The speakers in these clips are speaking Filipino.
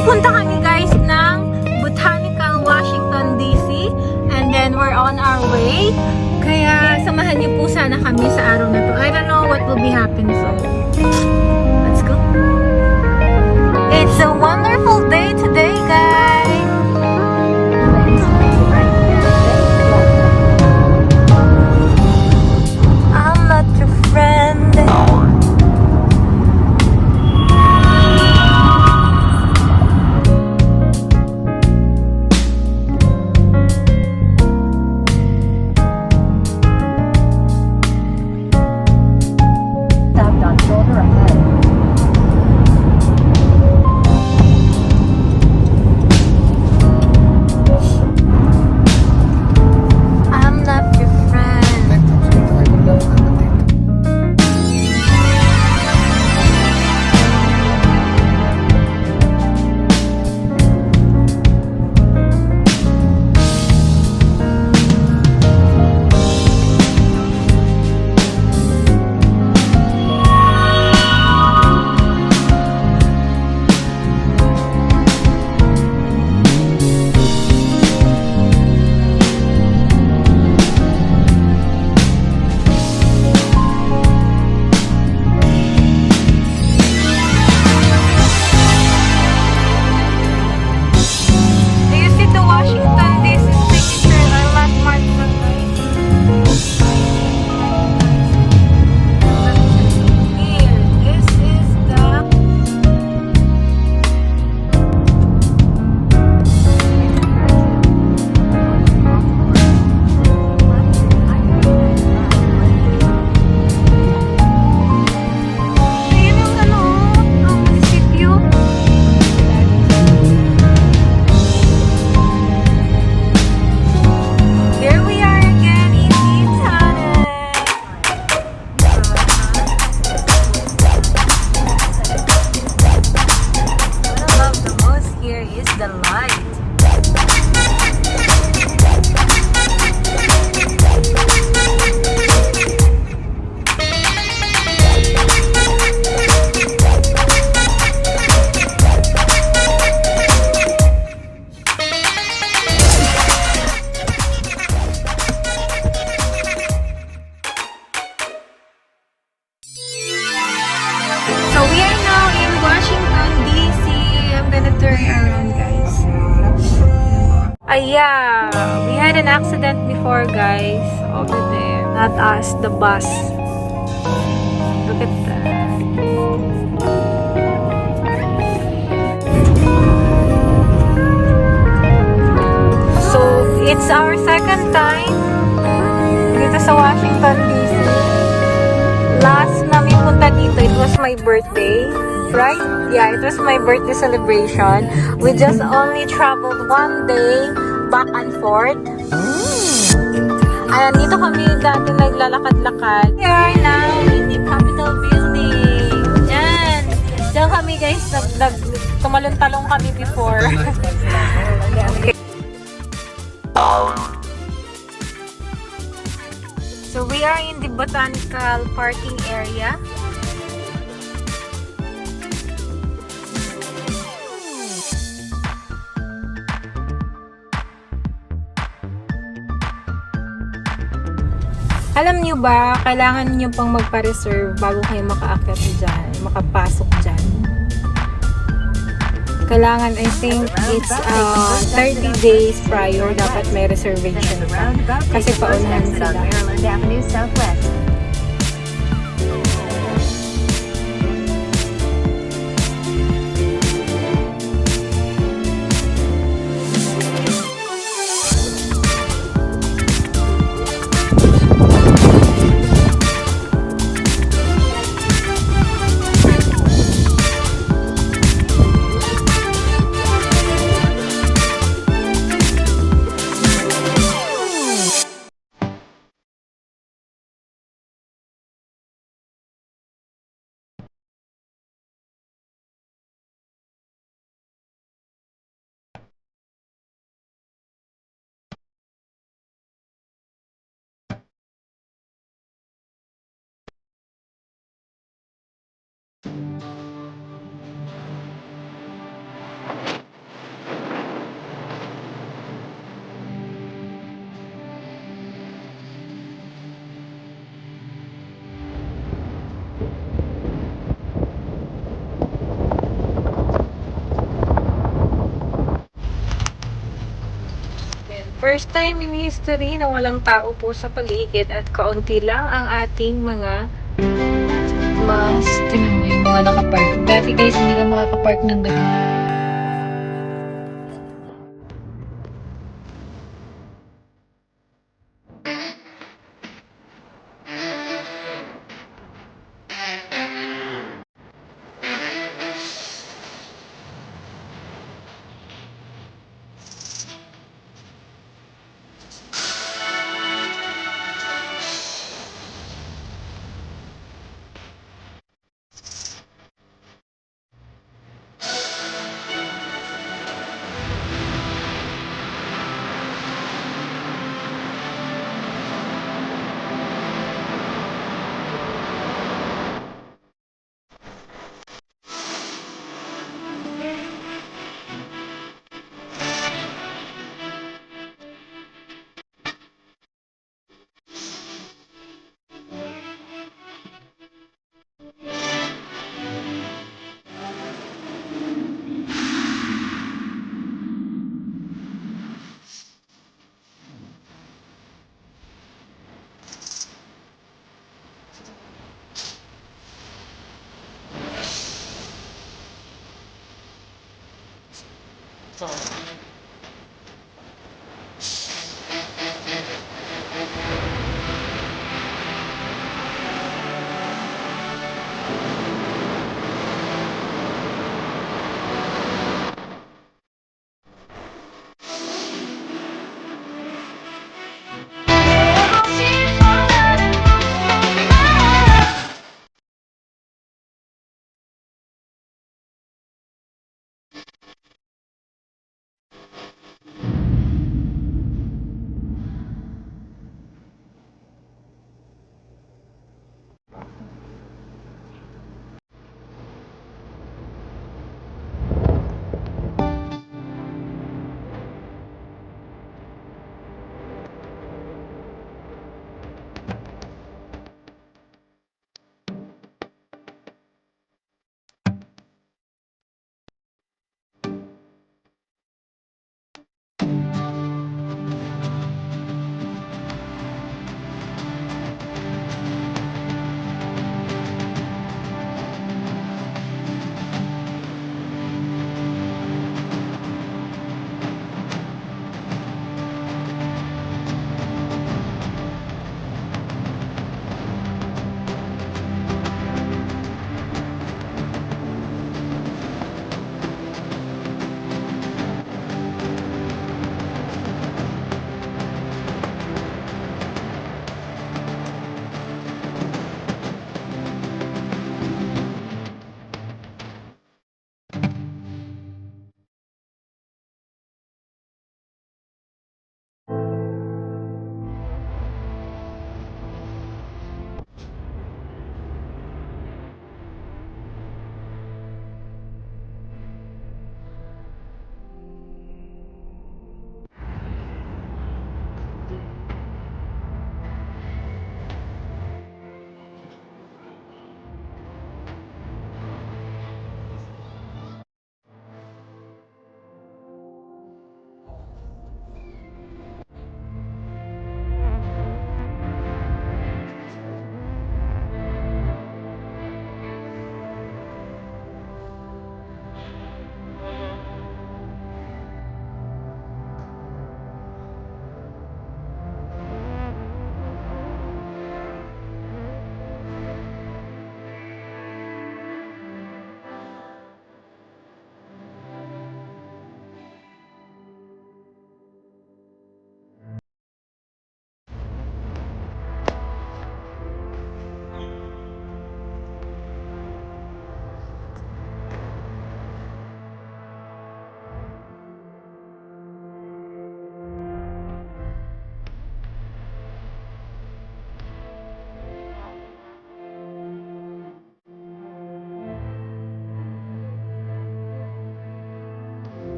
Pupunta kami guys ng Botanical Washington DC and then we're on our way. Kaya samahan niyo po sana kami sa araw na to. I don't know what will be happen, so let's go. It's a wonderful day today, guys. I'm not your friend. The light. So we are now in Washington DC. I'm gonna turn around, guys. Yeah, we had an accident before, guys. Over there. Not us, the bus. Look at that. So, it's our second time dito sa Washington DC. Last namin punta dito, it was my birthday. Right? Yeah, it was my birthday celebration. We just only traveled one day back and forth. Ayan, dito kami dati naglalakad-lakad. We are now in the Capitol Building. Yan. Diyan kami guys, tumalon-talong kami before. Okay. So we are in the botanical parking area. Alam niyo ba, kailangan niyo pang magpa-reserve bago kayo makaakyat dyan, makapasok dyan. Kailangan, I think, it's 30 days prior, dapat may reservation ka. Kasi paunahan sila. Maryland Avenue Southwest. First time in history na walang tao po sa paligid at kaunti lang ang ating mga mas, tingnan mo yung mga nakapark. Dati guys, hindi ka makakapark ng ganun.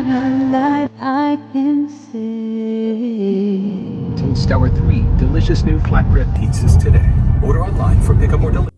light I can see. Toast Tower 3 delicious new flatbread pizzas today. Order online for pickup or delivery.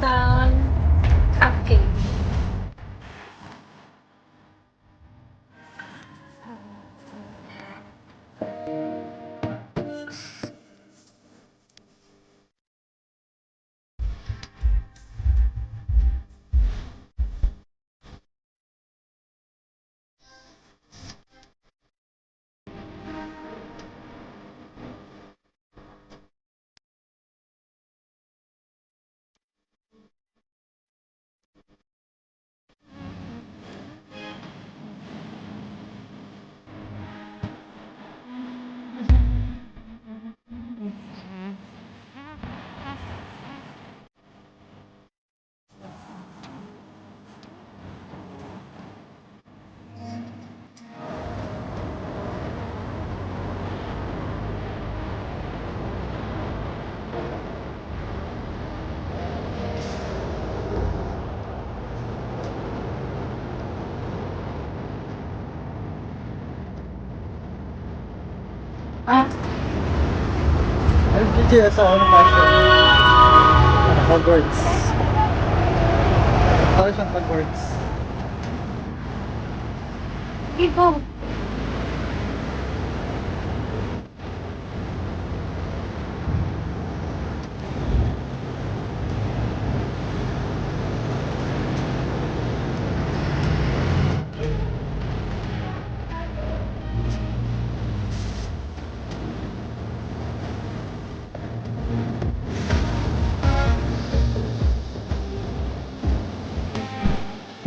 Town Cafe. Anong video sa ano fashion? Hogwarts. Para siyang Hogwarts. Ibo.